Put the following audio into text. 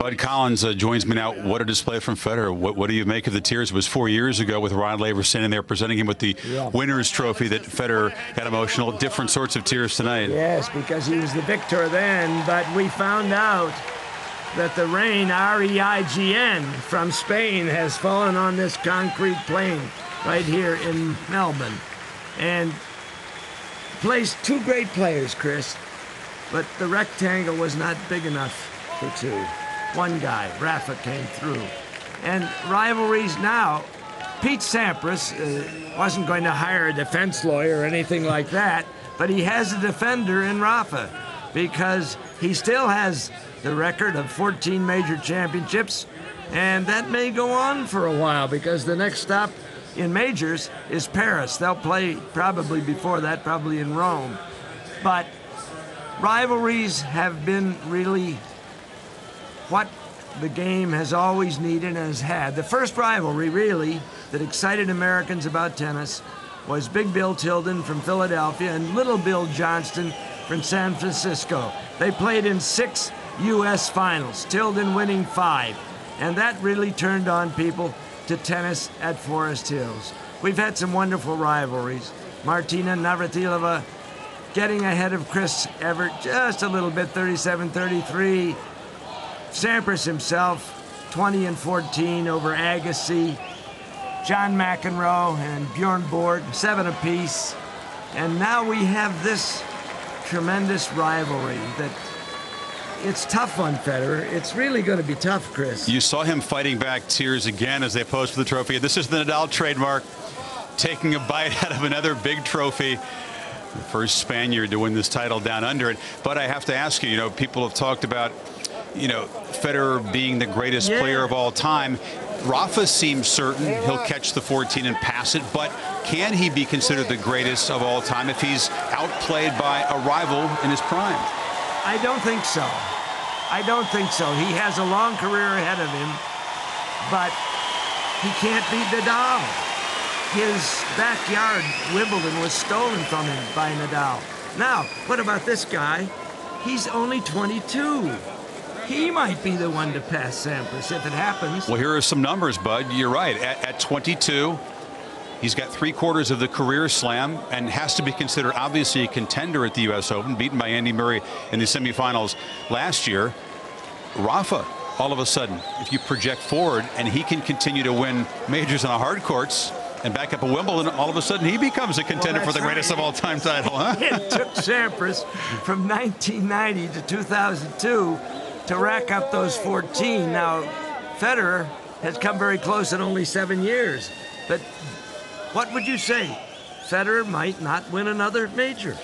Bud Collins joins me now. What a display from Federer. What do you make of the tears? It was 4 years ago with Rod Laver standing there presenting him with the winner's trophy that Federer got emotional. Different sorts of tears tonight. Yes, because he was the victor then, but we found out that the rain, R-E-I-G-N, from Spain has fallen on this concrete plain right here in Melbourne. And plays two great players, Chris, but the rectangle was not big enough for two. One guy, Rafa, came through. And rivalries now, Pete Sampras wasn't going to hire a defense lawyer or anything like that, but he has a defender in Rafa because he still has the record of 14 major championships, and that may go on for a while because the next stop in majors is Paris. They'll play probably before that, probably in Rome. But rivalries have been really what the game has always needed and has had. The first rivalry, really, that excited Americans about tennis was Big Bill Tilden from Philadelphia and Little Bill Johnston from San Francisco. They played in 6 U.S. finals, Tilden winning 5. And that really turned on people to tennis at Forest Hills. We've had some wonderful rivalries. Martina Navratilova getting ahead of Chris Evert just a little bit, 37-33. Sampras himself, 20-14 over Agassi. John McEnroe and Bjorn Borg, 7 apiece. And now we have this tremendous rivalry that it's tough on Federer. It's really going to be tough, Chris. You saw him fighting back tears again as they posed for the trophy. This is the Nadal trademark, taking a bite out of another big trophy. The first Spaniard to win this title down under it. But I have to ask you, people have talked about, Federer being the greatest player of all time. Rafa seems certain he'll catch the 14 and pass it, but can he be considered the greatest of all time if he's outplayed by a rival in his prime? I don't think so. I don't think so. He has a long career ahead of him, but he can't beat Nadal. His backyard Wimbledon was stolen from him by Nadal. Now, what about this guy? He's only 22. He might be the one to pass Sampras if it happens. Well, here are some numbers, Bud. You're right. At 22, he's got 3/4 of the career slam and has to be considered obviously a contender at the U.S. Open, beaten by Andy Murray in the semifinals last year. Rafa, all of a sudden, if you project forward and he can continue to win majors on the hard courts and back up a Wimbledon, all of a sudden he becomes a contender for the greatest of all time title, huh? It took Sampras from 1990 to 2002 to rack up those 14. Now, Federer has come very close in only 7 years. But what would you say? Federer might not win another major.